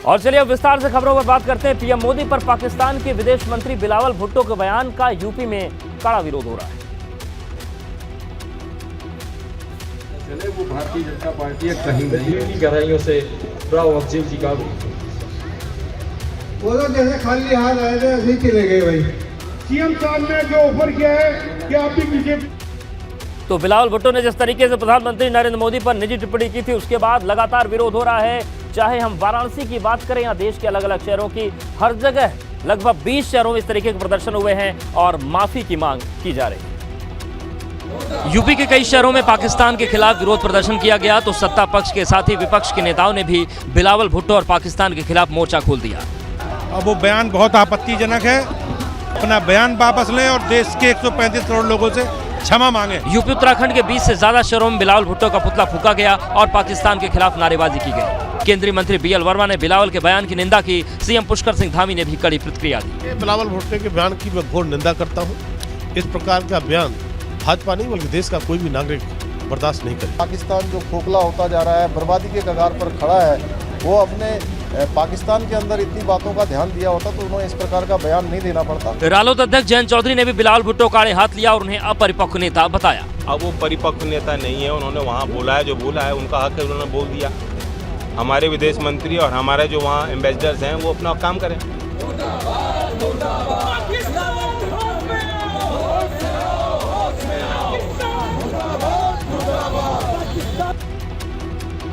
और चलिए अब विस्तार से खबरों पर बात करते हैं। पीएम मोदी पर पाकिस्तान के विदेश मंत्री बिलावल भुट्टो के बयान का यूपी में कड़ा विरोध हो रहा है। वो भारतीय जनता पार्टी कहीं की गहराइयों से राव अफजल जी का वो तो जैसे खाली हाथ आए थे ऐसे ही चले गए भाई। सीएम साहब ने जो ऑफर किया है कि आप भी बीजेपी। तो बिलावल भुट्टो ने जिस तरीके से प्रधानमंत्री नरेंद्र मोदी पर निजी टिप्पणी की थी, उसके बाद लगातार विरोध हो रहा है। चाहे हम वाराणसी की बात करें या देश के अलग अलग शहरों की, हर जगह लगभग 20 शहरों में इस तरीके के प्रदर्शन हुए हैं और माफी की मांग की जा रही है। यूपी के कई शहरों में पाकिस्तान के खिलाफ विरोध प्रदर्शन किया गया, तो सत्ता पक्ष के साथ ही विपक्ष के नेताओं ने भी बिलावल भुट्टो और पाकिस्तान के खिलाफ मोर्चा खोल दिया। अब वो बयान बहुत आपत्तिजनक है, अपना बयान वापस लें और देश के 135 करोड़ लोगों से क्षमा मांगे। यूपी उत्तराखंड के 20 से ज्यादा शहरों में बिलावल भुट्टो का पुतला फूंका गया और पाकिस्तान के खिलाफ नारेबाजी की गई। केंद्रीय मंत्री बीएल वर्मा ने बिलावल के बयान की निंदा की। सीएम पुष्कर सिंह धामी ने भी कड़ी प्रतिक्रिया दी। बिलावल भुट्टो के बयान की मैं घोर निंदा करता हूँ। इस प्रकार का बयान भाजपा नहीं बल्कि देश का कोई भी नागरिक बर्दाश्त नहीं करे। पाकिस्तान जो खोखला होता जा रहा है, बर्बादी के कगार पर खड़ा है, वो अपने पाकिस्तान के अंदर इतनी बातों का ध्यान दिया होता तो उन्हें इस प्रकार का बयान नहीं देना पड़ता। रालोद अध्यक्ष जयंत चौधरी ने भी बिलावल भुट्टो का आड़े हाथ लिया और उन्हें अपरिपक्व नेता बताया। अब वो परिपक्व नेता नहीं है, उन्होंने वहाँ बोला है जो बोला है, उनका हक है, उन्होंने बोल दिया। हमारे विदेश मंत्री और हमारे जो वहाँ एम्बेसडर्स हैं वो अपना काम करें।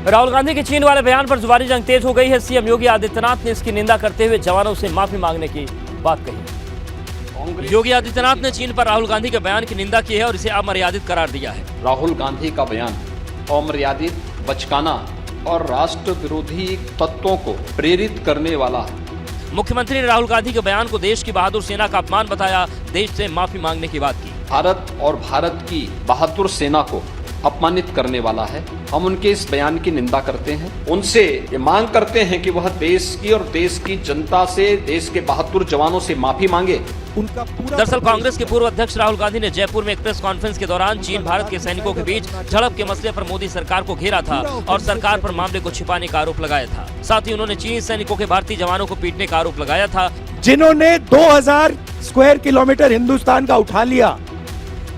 राहुल गांधी के चीन वाले बयान पर जुबानी जंग तेज हो गई है। सीएम योगी आदित्यनाथ ने इसकी निंदा करते हुए जवानों से माफी मांगने की बात कही। योगी आदित्यनाथ ने चीन पर राहुल गांधी के बयान की निंदा की है और इसे अमर्यादित करार दिया है। राहुल गांधी का बयान अमर्यादित, बचकाना और राष्ट्र विरोधी तत्वों को प्रेरित करने वाला है। मुख्यमंत्री ने राहुल गांधी के बयान को देश की बहादुर सेना का अपमान बताया, देश से माफी मांगने की बात की। भारत और भारत की बहादुर सेना को अपमानित करने वाला है। हम उनके इस बयान की निंदा करते हैं, उनसे ये मांग करते हैं कि वह देश की और देश की जनता से, देश के बहादुर जवानों से माफी मांगे। दरअसल कांग्रेस के पूर्व अध्यक्ष राहुल गांधी ने जयपुर में एक प्रेस कॉन्फ्रेंस के दौरान चीन भारत के सैनिकों के बीच झड़प के मसले पर मोदी सरकार को घेरा था और सरकार पर मामले को छिपाने का आरोप लगाया था। साथ ही उन्होंने चीनी सैनिकों के भारतीय जवानों को पीटने का आरोप लगाया था, जिन्होंने 2000 स्क्वायर किलोमीटर हिंदुस्तान का उठा लिया,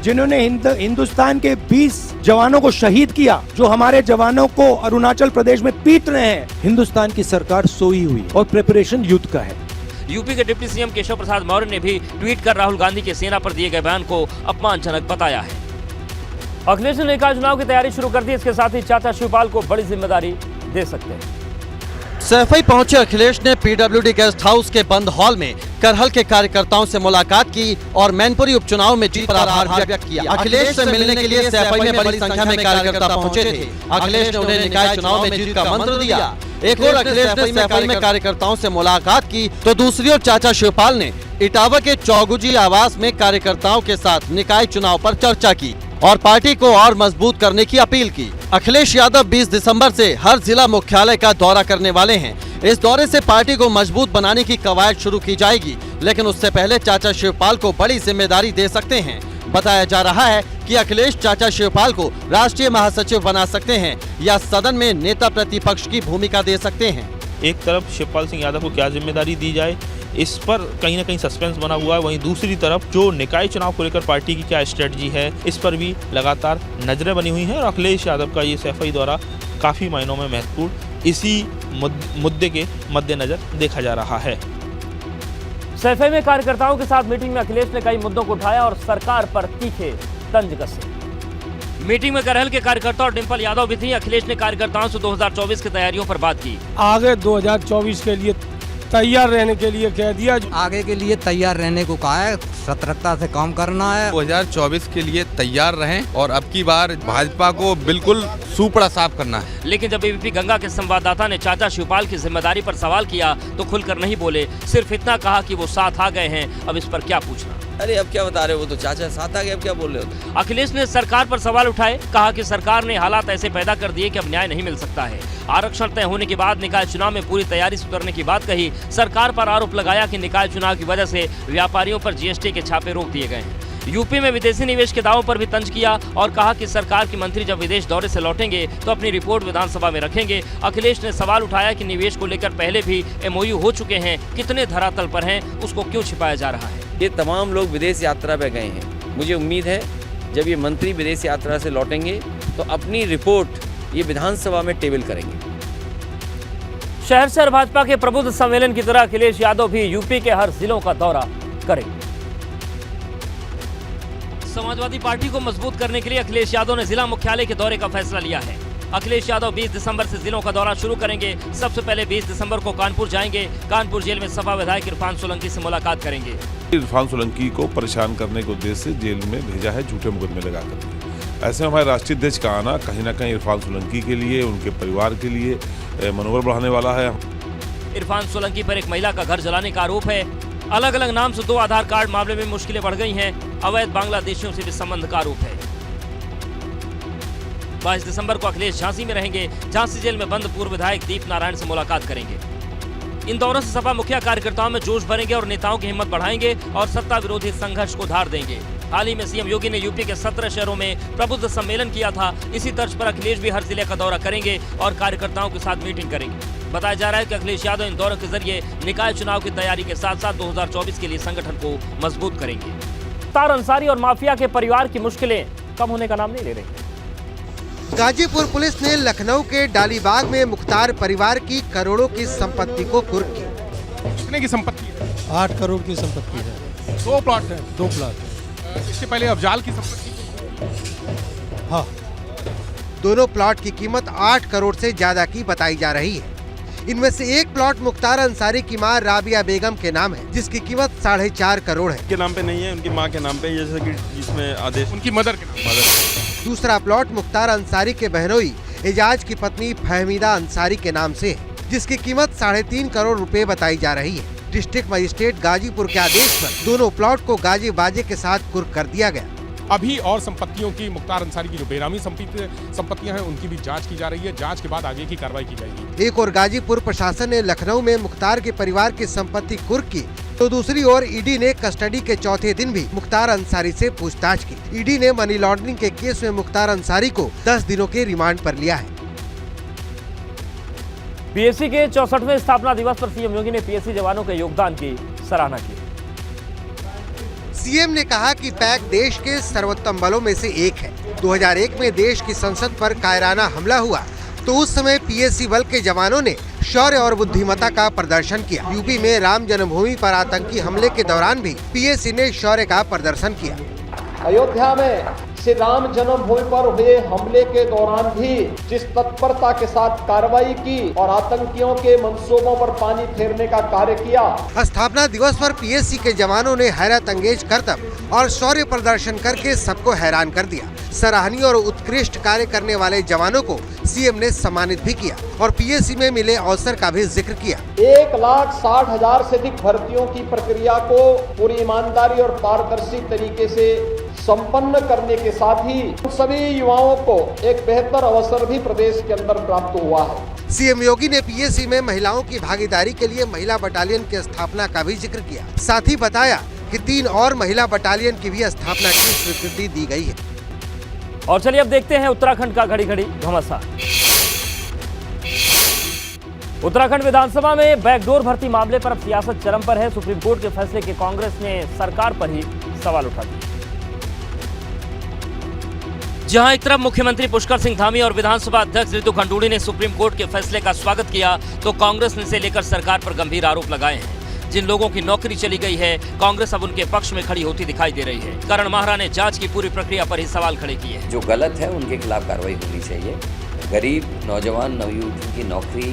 जिन्होंने हिंदुस्तान के 20 जवानों को शहीद किया, जो हमारे जवानों को अरुणाचल प्रदेश में पीट रहे हैं। हिंदुस्तान की सरकार सोई हुई और प्रिपरेशन युद्ध का है। यूपी के डिप्टी सीएम केशव प्रसाद मौर्य ने भी ट्वीट कर राहुल गांधी के सेना पर दिए गए बयान को अपमानजनक बताया है। अखिलेश ने निकाय चुनाव की तैयारी शुरू कर दी। इसके साथ ही चाचा शिवपाल को बड़ी जिम्मेदारी दे सकते हैं। सैफई पहुंचे अखिलेश ने पीडब्ल्यूडी गेस्ट हाउस के बंद हॉल में करहल के कार्यकर्ताओं से मुलाकात की और मैनपुरी उपचुनाव में जीत पर आभार व्यक्त किया। अखिलेश से मिलने के लिए सैफई में बड़ी संख्या में कार्यकर्ता पहुंचे थे। अखिलेश ने उन्हें निकाय चुनाव में जीत का मंत्र दिया। एक और अखिलेश ने सैफई में कार्यकर्ताओं से मुलाकात की तो दूसरी ओर चाचा शिवपाल ने इटावा के चौगुजी आवास में कार्यकर्ताओं के साथ निकाय चुनाव पर चर्चा की और पार्टी को और मजबूत करने की अपील की। अखिलेश यादव 20 दिसंबर से हर जिला मुख्यालय का दौरा करने वाले हैं। इस दौरे से पार्टी को मजबूत बनाने की कवायद शुरू की जाएगी, लेकिन उससे पहले चाचा शिवपाल को बड़ी जिम्मेदारी दे सकते हैं। बताया जा रहा है कि अखिलेश चाचा शिवपाल को राष्ट्रीय महासचिव बना सकते हैं या सदन में नेता प्रतिपक्ष की भूमिका दे सकते हैं। एक तरफ शिवपाल सिंह यादव को क्या जिम्मेदारी दी जाए, इस पर कहीं ना कहीं सस्पेंस बना हुआ है। वहीं दूसरी तरफ जो निकाय चुनाव को लेकर पार्टी की क्या स्ट्रेटजी है, इस पर भी लगातार नजरें बनी हुई हैं और अखिलेश यादव का ये सैफई दौरा काफ़ी मायनों में महत्वपूर्ण इसी मुद्दे के मद्देनजर देखा जा रहा है। सैफई में कार्यकर्ताओं के साथ मीटिंग में अखिलेश ने कई मुद्दों को उठाया और सरकार पर तीखे तंज कसे। मीटिंग में करहल के कार्यकर्ता और डिंपल यादव भी थी। अखिलेश ने कार्यकर्ताओं से 2024 की तैयारियों पर बात की। आगे 2024 के लिए तैयार रहने के लिए कह दिया। आगे के लिए तैयार रहने को कहा है, सतर्कता से काम करना है। 2024 के लिए तैयार रहें और अब की बार भाजपा को बिल्कुल सूपड़ा साफ करना है। लेकिन जब एबीपी गंगा के संवाददाता ने चाचा शिवपाल की जिम्मेदारी पर सवाल किया तो खुलकर नहीं बोले, सिर्फ इतना कहा कि वो साथ आ गए हैं, अब इस पर क्या पूछना। अरे अब क्या बता रहे हो, वो तो चाचा साथ आ गए, अब क्या बोल रहे हो। अखिलेश ने सरकार पर सवाल उठाए, कहा कि सरकार ने हालात ऐसे पैदा कर दिए कि अब न्याय नहीं मिल सकता है। आरक्षण तय होने के बाद निकाय चुनाव में पूरी तैयारी से उतरने की बात कही। सरकार पर आरोप लगाया कि निकाय चुनाव की वजह से व्यापारियों पर जीएसटी के छापे रोक दिए गए हैं। यूपी में विदेशी निवेश के दावों पर भी तंज किया और कहा कि सरकार के मंत्री जब विदेश दौरे से लौटेंगे तो अपनी रिपोर्ट विधानसभा में रखेंगे। अखिलेश ने सवाल उठाया कि निवेश को लेकर पहले भी MOU हो चुके हैं, कितने धरातल पर हैं, उसको क्यों छिपाया जा रहा है। ये तमाम लोग विदेश यात्रा पे गए हैं। मुझे उम्मीद है जब ये मंत्री विदेश यात्रा से लौटेंगे तो अपनी रिपोर्ट ये विधानसभा में टेबल करेंगे। शहर शहर भाजपा के प्रबुद्ध सम्मेलन की तरह अखिलेश यादव भी यूपी के हर जिलों का दौरा करेंगे। समाजवादी पार्टी को मजबूत करने के लिए अखिलेश यादव ने जिला मुख्यालय के दौरे का फैसला लिया है। अखिलेश यादव 20 दिसंबर से जिलों का दौरा शुरू करेंगे। सबसे पहले 20 दिसंबर को कानपुर जाएंगे। कानपुर जेल में सपा विधायक इरफान सोलंकी से मुलाकात करेंगे। इरफान सोलंकी को परेशान करने के उद्देश्य से जेल में भेजा है, झूठे मुकदमे लगाकर। ऐसे में हमारे राष्ट्रीय अध्यक्ष का आना कहीं न कहीं इरफान सोलंकी के लिए, उनके परिवार के लिए मनोबल बढ़ाने वाला है। इरफान सोलंकी पर एक महिला का घर जलाने का आरोप है। अलग अलग नाम से 2 आधार कार्ड मामले में मुश्किलें बढ़ गई हैं। अवैध बांग्लादेशियों से भी संबंध का आरोप है। 22 दिसंबर को अखिलेश झांसी में रहेंगे। झांसी जेल में बंद पूर्व विधायक दीप नारायण से मुलाकात करेंगे। इन दौरों से सपा मुखिया कार्यकर्ताओं में जोश भरेंगे और नेताओं की हिम्मत बढ़ाएंगे और सत्ता विरोधी संघर्ष को धार देंगे। हाल ही में सीएम योगी ने यूपी के 17 शहरों में प्रबुद्ध सम्मेलन किया था। इसी तर्ज पर अखिलेश भी हर जिले का दौरा करेंगे और कार्यकर्ताओं के साथ मीटिंग करेंगे। बताया जा रहा है कि अखिलेश यादव इन दौरों के जरिए निकाय चुनाव की तैयारी के साथ साथ 2024 के लिए संगठन को मजबूत करेंगे। मुख्तार अंसारी और माफिया के परिवार की मुश्किलें कम होने का नाम नहीं ले रही। गाजीपुर पुलिस ने लखनऊ के डालीबाग में मुख्तार परिवार की करोड़ों की संपत्ति को कुर्क किया। कितने की संपत्ति है? 8 करोड़ की संपत्ति है। 2 प्लॉट है। 2 प्लॉट। इससे पहले अफजाल की संपत्ति। हाँ, दोनों प्लॉट की कीमत 8 करोड़ से ज्यादा की बताई जा रही है। इनमें से एक प्लॉट मुख्तार अंसारी की मां राबिया बेगम के नाम है, जिसकी कीमत 4.5 करोड़ है। के नाम पे नहीं है, उनकी मां के नाम पे, जैसे कि जिसमें आदेश उनकी मदर के नाम। दूसरा प्लॉट मुख्तार अंसारी के बहनोई एजाज की पत्नी फहमीदा अंसारी के नाम से है, जिसकी कीमत 3.5 करोड़ रुपए बताई जा रही है। डिस्ट्रिक्ट मजिस्ट्रेट गाजीपुर के आदेश पर दोनों प्लॉट को गाजी बाजे के साथ कुर्क कर दिया गया। अभी और संपत्तियों की, मुख्तार अंसारी की जो बेनामी संपत्तियां हैं उनकी भी जांच की जा रही है। जांच के बाद आगे की कार्रवाई की जाएगी। एक और गाजीपुर प्रशासन ने लखनऊ में मुख्तार के परिवार की संपत्ति कुर्क की, तो दूसरी ओर ईडी ने कस्टडी के चौथे दिन भी मुख्तार अंसारी से पूछताछ की। ईडी ने मनी लॉन्ड्रिंग के केस में मुख्तार अंसारी को 10 दिनों के रिमांड पर लिया है। पीएसी के 64वें स्थापना दिवस पर सीएम योगी ने पीएसी जवानों के योगदान की सराहना की। सीएम ने कहा कि पैक देश के सर्वोत्तम बलों में से एक है। 2001 में देश की संसद पर कायराना हमला हुआ तो उस समय पीएसी बल के जवानों ने शौर्य और बुद्धिमत्ता का प्रदर्शन किया। यूपी में राम जन्मभूमि पर आतंकी हमले के दौरान भी पीएसी ने शौर्य का प्रदर्शन किया। अयोध्या में श्री राम जन्मभूमि पर हुए हमले के दौरान भी जिस तत्परता के साथ कार्रवाई की और आतंकियों के मंसूबों पर पानी फेरने का कार्य किया। स्थापना दिवस पर पीएसी के जवानों ने हैरत अंगेज करतब और शौर्य प्रदर्शन करके सबको हैरान कर दिया। सराहनीय और उत्कृष्ट कार्य करने वाले जवानों को सीएम ने सम्मानित भी किया और पीएसी में मिले अवसर का भी जिक्र किया। 1,60,000 से अधिक भर्तियों की प्रक्रिया को पूरी ईमानदारी और पारदर्शी तरीके से संपन्न करने के साथ ही सभी युवाओं को एक बेहतर अवसर भी प्रदेश के अंदर प्राप्त हुआ है। सीएम योगी ने पीएसी में महिलाओं की भागीदारी के लिए महिला बटालियन की स्थापना का भी जिक्र किया। साथ ही बताया कि 3 और महिला बटालियन की भी स्थापना की स्वीकृति दी गई है। और चलिए अब देखते हैं उत्तराखंड का घड़ी घड़ी घमासान। उत्तराखंड विधानसभा में बैकडोर भर्ती मामले पर अब सियासत चरम पर है। सुप्रीम कोर्ट के फैसले के कांग्रेस ने सरकार पर ही सवाल उठा दिए। जहां एक तरफ मुख्यमंत्री पुष्कर सिंह धामी और विधानसभा अध्यक्ष रितु खंडूड़ी ने सुप्रीम कोर्ट के फैसले का स्वागत किया, तो कांग्रेस ने इसे लेकर सरकार पर गंभीर आरोप लगाए हैं। जिन लोगों की नौकरी चली गई है, कांग्रेस अब उनके पक्ष में खड़ी होती दिखाई दे रही है। करण माहरा ने जांच की पूरी प्रक्रिया पर ही सवाल खड़े किए। जो गलत है उनके खिलाफ कार्रवाई होनी चाहिए। गरीब नौजवान नवयुवकों की नौकरी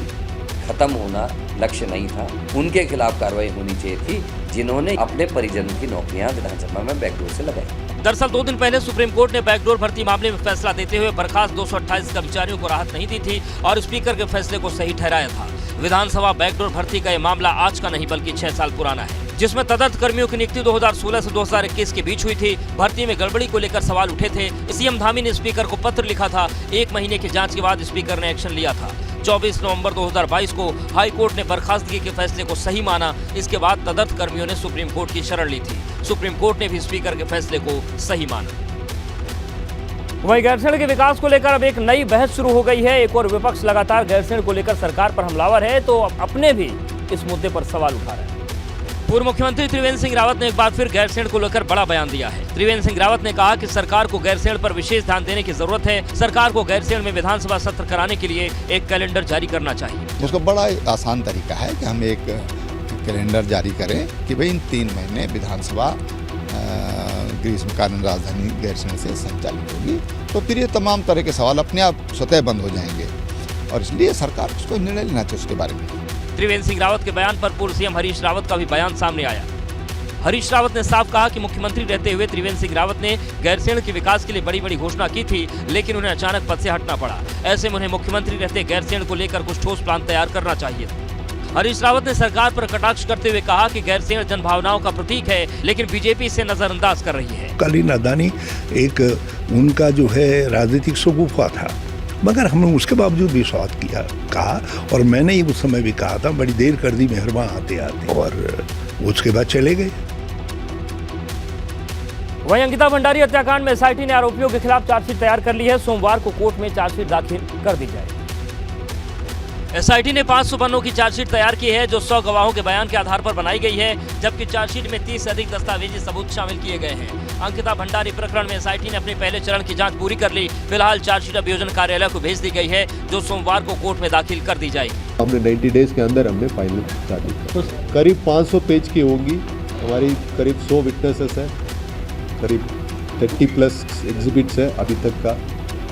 खत्म होना लक्ष्य नहीं था, उनके खिलाफ कार्रवाई होनी चाहिए थी जिन्होंने अपने परिजनों की नौकरियां विधानसभा में बैकडोर से लगाई। दरअसल 2 दिन पहले सुप्रीम कोर्ट ने बैकडोर भर्ती मामले में फैसला देते हुए बर्खास्त 228 कर्मचारियों को राहत नहीं दी थी और स्पीकर के फैसले को सही ठहराया था। विधानसभा बैकडोर भर्ती का ये मामला आज का नहीं बल्कि 6 साल पुराना है। जिसमें तदर्थ कर्मियों की नियुक्ति 2016 से 2021 के बीच हुई थी। भर्ती में गड़बड़ी को लेकर सवाल उठे थे। सीएम धामी ने स्पीकर को पत्र लिखा था। 1 महीने की जांच के बाद स्पीकर ने एक्शन लिया था। 24 नवंबर 2022 को हाई कोर्ट ने बर्खास्तगी के फैसले को सही माना। इसके बाद तदर्थ कर्मियों ने सुप्रीम कोर्ट की शरण ली थी। सुप्रीम कोर्ट ने भी स्पीकर के फैसले को सही माना। वहीं गैरसैंण के विकास को लेकर अब एक नई बहस शुरू हो गई है। एक और विपक्ष लगातार गैरसैंण को लेकर सरकार पर हमलावर है, तो अपने भी इस मुद्दे पर सवाल उठा रहे हैं। पूर्व मुख्यमंत्री त्रिवेंद्र सिंह रावत ने एक बार फिर गैरसैंण को लेकर बड़ा बयान दिया है। त्रिवेंद्र सिंह रावत ने कहा कि सरकार को गैरसैंण पर विशेष ध्यान देने की जरूरत है। सरकार को गैरसैंण में विधानसभा सत्र कराने के लिए एक कैलेंडर जारी करना चाहिए। उसका बड़ा आसान तरीका है कि हम एक कैलेंडर जारी करें कि भाई इन 3 महीने विधानसभा ग्रीष्मकालीन राजधानी गैरसैंण से संचालित होगी, तो फिर ये तमाम तरह के सवाल अपने आप स्वतः बंद हो जाएंगे और इसलिए सरकार को निर्णय लेना चाहिए उसके बारे में। त्रिवेंद्र सिंह रावत के बयान पर पूर्व सीएम हरीश रावत का भी बयान सामने आया। हरीश रावत ने साफ कहा कि मुख्यमंत्री रहते हुए त्रिवेंद्र सिंह रावत ने गैरसैंण के विकास के लिए बड़ी बड़ी घोषणा की थी, लेकिन उन्हें अचानक पद से हटना पड़ा। ऐसे में उन्हें मुख्यमंत्री रहते गैरसैंण को लेकर कुछ ठोस प्लान तैयार करना चाहिए। हरीश रावत ने सरकार पर कटाक्ष करते हुए कहा कि गैरसैंण जनभावनाओं का प्रतीक है, लेकिन बीजेपी इसे नजरअंदाज कर रही है। कालीन अदानी एक उनका जो है राजनीतिक शगुफा था, मगर हमने उसके बावजूद भी स्वागत किया कहा, और मैंने ही उस समय भी कहा था बड़ी देर कर दी मेहरबान आते आते, और उसके बाद चले गए। वहीं अंकिता भंडारी हत्याकांड में एसआईटी ने आरोपियों के खिलाफ चार्जशीट तैयार कर ली है। सोमवार को कोर्ट में चार्जशीट दाखिल कर दी जाएगी। एसआईटी ने 500 पन्नों की चार्जशीट तैयार की है, जो 100 गवाहों के बयान के आधार पर बनाई गई है, जबकि चार्जशीट में 30 से अधिक दस्तावेजी सबूत शामिल किए गए हैं। अंकिता भंडारी प्रकरण में एसआईटी ने अपने पहले चरण की जांच पूरी कर ली। फिलहाल चार्जशीट अभियोजन कार्यालय को भेज दी गई है, जो सोमवार को कोर्ट में दाखिल कर दी जाएगी। हमने 90 डेज के अंदर हमने फाइनल चार्जशीट तो करीब 500 पेज की होंगी। हमारी करीब 100 विटनेसेस हैं, करीब 30+ एग्जिबिट्स है अभी तक का।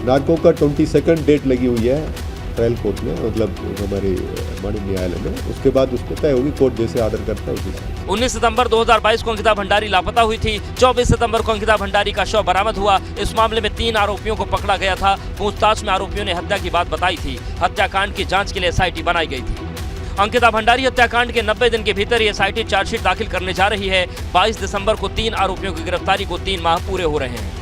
नागपुर का 22 डेट लगी हुई है ट्रायल कोर्ट में, मतलब हमारे माननीय न्यायालय में। उसके बाद उस पर तय होगी, कोर्ट जैसे आर्डर करता है उसी से। 19 सितंबर 2022 को अंकिता भंडारी लापता हुई थी। 24 सितंबर को अंकिता भंडारी का शव बरामद हुआ। इस मामले में 3 आरोपियों को पकड़ा गया था। पूछताछ में आरोपियों ने हत्या की बात बताई थी। हत्याकांड की जांच के लिए एसआईटी बनाई गई थी। अंकिता भंडारी हत्याकांड के 90 दिन के भीतर ये एसआईटी चार्जशीट दाखिल करने जा रही है। 22 दिसंबर को 3 आरोपियों की गिरफ्तारी को 3 माह पूरे हो रहे हैं।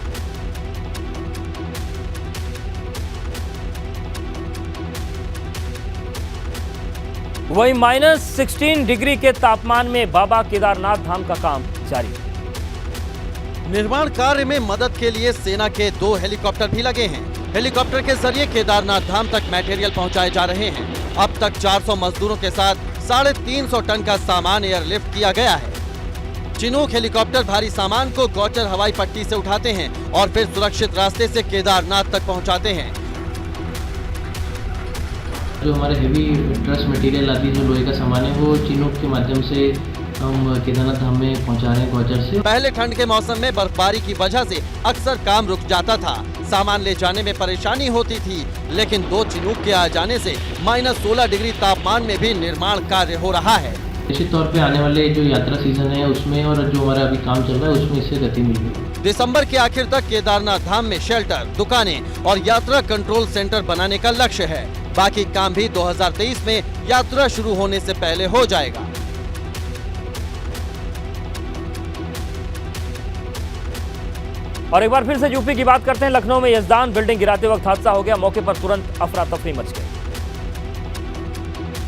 वहीं -16 डिग्री के तापमान में बाबा केदारनाथ धाम का काम जारी है। निर्माण कार्य में मदद के लिए सेना के 2 हेलीकॉप्टर भी लगे हैं। हेलीकॉप्टर के जरिए केदारनाथ धाम तक मटेरियल पहुंचाए जा रहे हैं। अब तक 400 मजदूरों के साथ 350 टन का सामान एयरलिफ्ट किया गया है। चिनूक हेलीकॉप्टर भारी सामान को गौचर हवाई पट्टी से उठाते हैं और फिर सुरक्षित रास्ते से केदारनाथ तक पहुंचाते हैं। जो हमारे हेवी ट्रस मटेरियल आदि जो लोहे का सामान है वो चिनूक के माध्यम से हम केदारनाथ धाम में पहुंचा रहे हैं गौचर से। पहले ठंड के मौसम में बर्फबारी की वजह से अक्सर काम रुक जाता था। सामान ले जाने में परेशानी होती थी, लेकिन 2 चिनूक के आ जाने से -16 डिग्री तापमान में भी निर्माण कार्य हो रहा है। निश्चित तौर पे आने वाले जो यात्रा सीजन है उसमें और जो हमारा अभी काम चल रहा है उसमें इससे गति मिल गई। दिसंबर के आखिर तक केदारनाथ धाम में शेल्टर, दुकानें और यात्रा कंट्रोल सेंटर बनाने का लक्ष्य है। बाकी काम भी 2023 में यात्रा शुरू होने से पहले हो जाएगा। और एक बार फिर से यूपी की बात करते हैं। लखनऊ में यजदान बिल्डिंग गिराते वक्त हादसा हो गया। मौके पर तुरंत अफरा तफरी मच गई।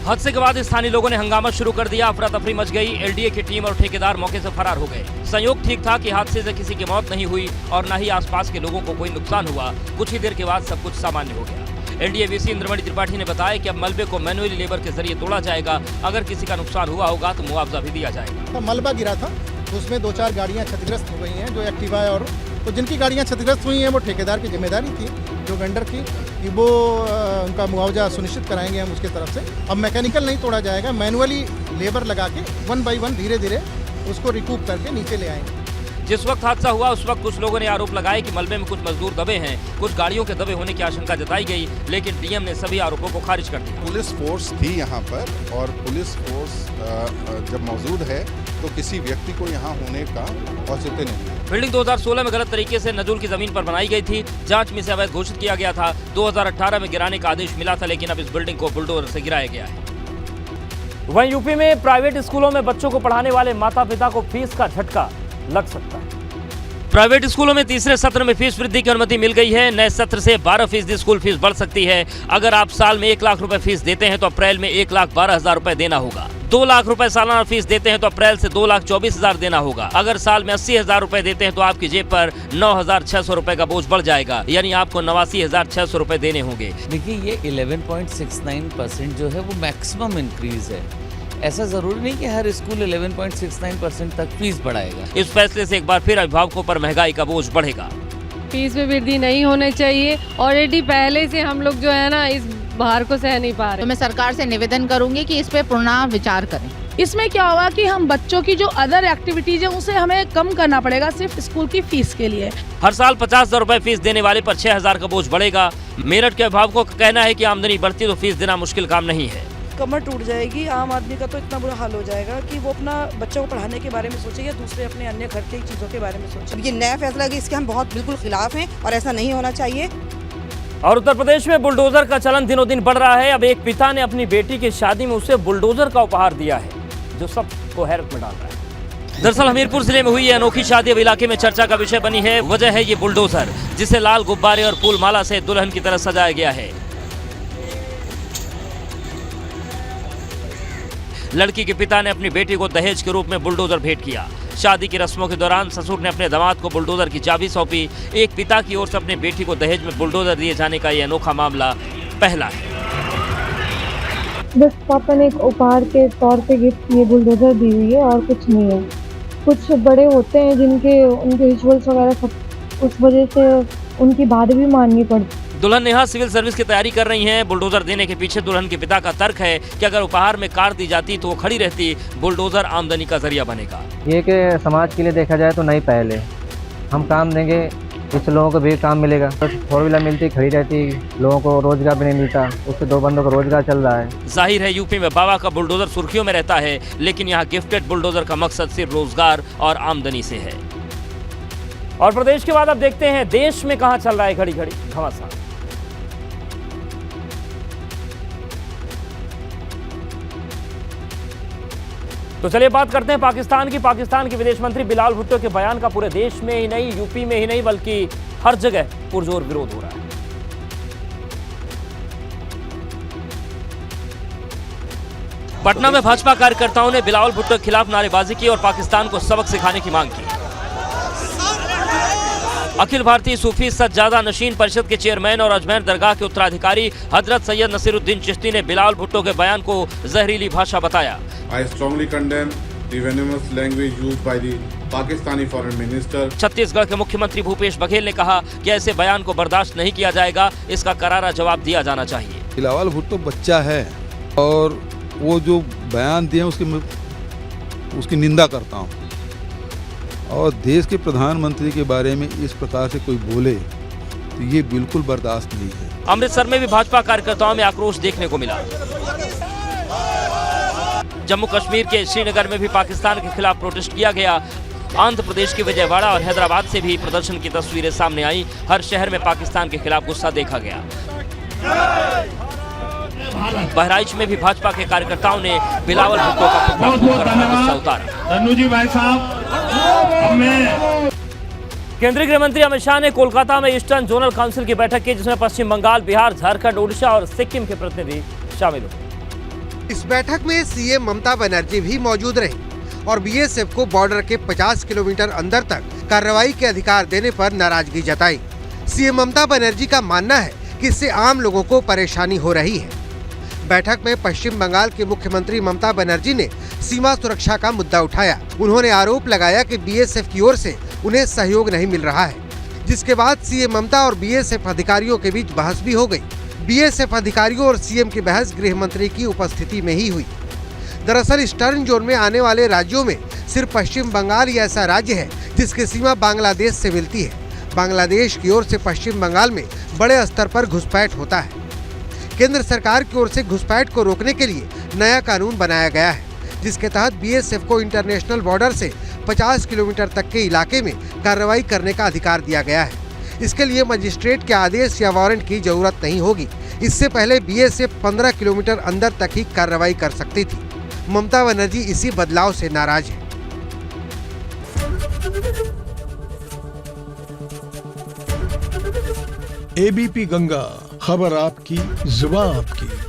हादसे के बाद स्थानीय लोगों ने हंगामा शुरू कर दिया। अफरा तफरी मच गई। एलडीए की टीम और ठेकेदार मौके से फरार हो गए। संयोग ठीक था कि हादसे से किसी की मौत नहीं हुई और न ही आसपास के लोगों को कोई नुकसान हुआ। कुछ ही देर के बाद सब कुछ सामान्य हो गया। एलडीए वीसी इंद्रमणि त्रिपाठी ने बताया कि अब मलबे को मैनुअली लेबर के जरिए तोड़ा जाएगा। अगर किसी का नुकसान हुआ होगा तो मुआवजा भी दिया जाएगा। मलबा गिरा था, उसमें 2-4 गाड़ियां क्षतिग्रस्त हो गई हैं, जो एक्टिवा है, और तो जिनकी गाड़ियां क्षतिग्रस्त हुई हैं वो ठेकेदार की जिम्मेदारी थी, जो वेंडर की, कि वो उनका मुआवजा सुनिश्चित कराएंगे हम उसके तरफ से। अब मैकेनिकल नहीं तोड़ा जाएगा, मैनुअली लेबर लगा के 1 by 1 धीरे धीरे उसको रिकूप करके नीचे ले आएंगे। जिस वक्त हादसा हुआ उस वक्त कुछ लोगों ने आरोप लगाए कि मलबे में कुछ मजदूर दबे हैं। कुछ गाड़ियों के दबे होने की आशंका जताई गई, लेकिन डीएम ने सभी आरोपों को खारिज कर दिया। पुलिस फोर्स थी यहाँ पर, और पुलिस फोर्स जब मौजूद है तो किसी व्यक्ति को यहाँ होने का औचित्य नहीं है। बिल्डिंग 2016 में गलत तरीके से नजूल की जमीन पर बनाई गई थी। जांच में इसे अवैध घोषित किया गया था। 2018 में गिराने का आदेश मिला था, लेकिन अब इस बिल्डिंग को बुलडोजर से गिराया गया है। वहीं यूपी में प्राइवेट स्कूलों में बच्चों को पढ़ाने वाले माता पिता को फीस का झटका लग सकता है। प्राइवेट स्कूलों में तीसरे सत्र में फीस वृद्धि की अनुमति मिल गई है। नए सत्र से 12% स्कूल फीस बढ़ सकती है। अगर आप साल में 1 लाख रुपए फीस देते हैं तो अप्रैल में 1,12,000 रुपए देना होगा। 2 लाख रुपए सालाना फीस देते हैं तो अप्रैल से 2,24,000 देना होगा। अगर साल में 80,000 रुपए देते हैं तो आपकी जेब पर 9,600 रुपए का बोझ बढ़ जाएगा, यानी आपको 89,600 रुपए देने होंगे। देखिए, ये 11.69% जो है वो मैक्सिमम इंक्रीज है। ऐसा जरूरी नहीं कि हर स्कूल 11.69% तक फीस बढ़ाएगा। इस फैसले से एक बार फिर अभिभावकों पर महंगाई का बोझ बढ़ेगा। फीस में वृद्धि नहीं होनी चाहिए। ऑलरेडी पहले से हम लोग जो है ना इस भार को सह नहीं पा रहे। तो मैं सरकार से निवेदन करूंगी कि इस पे पुनः विचार करें। इसमें क्या होगा कि हम बच्चों की जो अदर एक्टिविटीज है उसे हमें कम करना पड़ेगा सिर्फ स्कूल की फीस के लिए। हर साल 50,000 रुपए फीस देने वाले पर 6,000 का बोझ बढ़ेगा। मेरठ के अभिभावकों का कहना है कि आमदनी बढ़ती तो फीस देना मुश्किल काम नहीं है। कमर टूट जाएगी, आम आदमी का तो इतना बुरा हाल हो जाएगा कि वो अपना बच्चों को पढ़ाने के बारे में सोचे या दूसरे अपने अन्य खर्चे की चीज़ों के बारे में सोचे। ये नया फैसला है, इसके हम बहुत बिल्कुल खिलाफ हैं और ऐसा नहीं होना चाहिए। और उत्तर प्रदेश में बुलडोजर का चलन दिनों दिन बढ़ रहा है। अब एक पिता ने अपनी बेटी की शादी में उसे बुलडोजर का उपहार दिया है, जो सबको हैरत में डाल रहा है। दरअसल हमीरपुर जिले में हुई ये अनोखी शादी अब इलाके में चर्चा का विषय बनी है। वजह है ये बुलडोजर, जिसे लाल गुब्बारे और फूल माला से दुल्हन की तरह सजाया गया है। लड़की के पिता ने अपनी बेटी को दहेज के रूप में बुलडोजर भेंट किया। शादी की रस्मों के दौरान ससुर ने अपने दामाद को बुलडोजर की चाबी सौंपी। एक पिता की ओर से अपने बेटी को दहेज में बुलडोजर दिए जाने का यह अनोखा मामला पहला है। बस पापा ने एक उपहार के तौर पे गिफ्ट ये बुलडोजर दी हुई है और कुछ नहीं है। कुछ बड़े होते हैं जिनके उनके रिचुअल्स वगैरह सब, उस वजह से उनकी बात भी माननी पड़ती। दुल्हन नेहा सिविल सर्विस की तैयारी कर रही हैं। बुलडोजर देने के पीछे दुल्हन के पिता का तर्क है कि अगर उपहार में कार दी जाती तो वो खड़ी रहती, बुलडोजर आमदनी का जरिया बनेगा। ये कि समाज के लिए देखा जाए तो नई पहल है। हम काम देंगे, इससे लोगों को भी काम मिलेगा। तो 4 व्हीलर मिलती, खड़ी रहती, लोगों को रोजगार भी नहीं मिलता, उससे 2 बंदों को रोजगार चल रहा है। जाहिर है यूपी में बाबा का बुलडोजर सुर्खियों में रहता है, लेकिन यहाँ गिफ्टेड बुलडोजर का मकसद सिर्फ रोजगार और आमदनी से है। और प्रदेश के बाद अब देखते हैं देश में कहाँ चल रहा है घड़ी घड़ी घमासान। तो चलिए बात करते हैं पाकिस्तान की। पाकिस्तान के विदेश मंत्री बिलावल भुट्टो के बयान का पूरे देश में ही नहीं, यूपी में ही नहीं, बल्कि हर जगह पुरजोर विरोध हो रहा है। पटना में भाजपा कार्यकर्ताओं ने बिलावल भुट्टो के खिलाफ नारेबाजी की और पाकिस्तान को सबक सिखाने की मांग की। अखिल भारतीय सूफी सज्जादा नशीन परिषद के चेयरमैन और अजमेर दरगाह के उत्तराधिकारी हजरत सैयद नसीरुद्दीन चिश्ती ने बिलावल भुट्टो के बयान को जहरीली भाषा बताया। I strongly condemn the venomous language used by the Pakistani foreign minister. Chhattisgarh के मुख्यमंत्री भूपेश बघेल ने कहा कि ऐसे बयान को बर्दाश्त नहीं किया जाएगा, इसका करारा जवाब दिया जाना चाहिए। बिलावल भुट्टो बच्चा है और वो जो बयान दिए उसकी निंदा करता हूँ, और देश के प्रधानमंत्री के बारे में इस प्रकार से कोई बोले तो ये बिल्कुल बर्दाश्त नहीं है। अमृतसर में भी भाजपा कार्यकर्ताओं में आक्रोश देखने को मिला। जम्मू कश्मीर के श्रीनगर में भी पाकिस्तान के खिलाफ प्रोटेस्ट किया गया। आंध्र प्रदेश के विजयवाड़ा और हैदराबाद से भी प्रदर्शन की तस्वीरें सामने आई। हर शहर में पाकिस्तान के खिलाफ गुस्सा देखा गया। बहराइच में भी भाजपा के कार्यकर्ताओं ने बिलावल भुट्टो का पुतला फूंककर गुस्सा उतारा। तन्नू जी भाई साहब, केंद्रीय गृह मंत्री अमित शाह ने कोलकाता में ईस्टर्न जोनल काउंसिल की बैठक की, जिसमें पश्चिम बंगाल, बिहार, झारखंड, ओडिशा और सिक्किम के प्रतिनिधि शामिल हुए। इस बैठक में सीएम ममता बनर्जी भी मौजूद रही और बीएसएफ को बॉर्डर के 50 किलोमीटर अंदर तक कार्रवाई के अधिकार देने पर नाराजगी जताई। सीएम ममता बनर्जी का मानना है कि इससे आम लोगों को परेशानी हो रही है। बैठक में पश्चिम बंगाल के मुख्यमंत्री ममता बनर्जी ने सीमा सुरक्षा का मुद्दा उठाया। उन्होंने आरोप लगाया कि बीएसएफ की ओर से उन्हें सहयोग नहीं मिल रहा है, जिसके बाद सीएम ममता और बीएसएफ अधिकारियों के बीच बहस भी हो गई। बीएसएफ अधिकारियों और सीएम की बहस गृह मंत्री की उपस्थिति में ही हुई। दरअसल ईस्टर्न जोन में आने वाले राज्यों में सिर्फ पश्चिम बंगाल ही ऐसा राज्य है जिसकी सीमा बांग्लादेश से मिलती है। बांग्लादेश की ओर से पश्चिम बंगाल में बड़े स्तर पर घुसपैठ होता है। केंद्र सरकार की ओर से घुसपैठ को रोकने के लिए नया कानून बनाया गया है, जिसके तहत बीएसएफ को इंटरनेशनल बॉर्डर से 50 किलोमीटर तक के इलाके में कार्रवाई करने का अधिकार दिया गया है। इसके लिए मजिस्ट्रेट के आदेश या वारंट की जरूरत नहीं होगी। इससे पहले बीएसएफ 15 किलोमीटर अंदर तक ही कार्रवाई कर सकती थी। ममता बनर्जी इसी बदलाव से नाराज है। एबीपी गंगा, खबर आपकी, जुबान आपकी।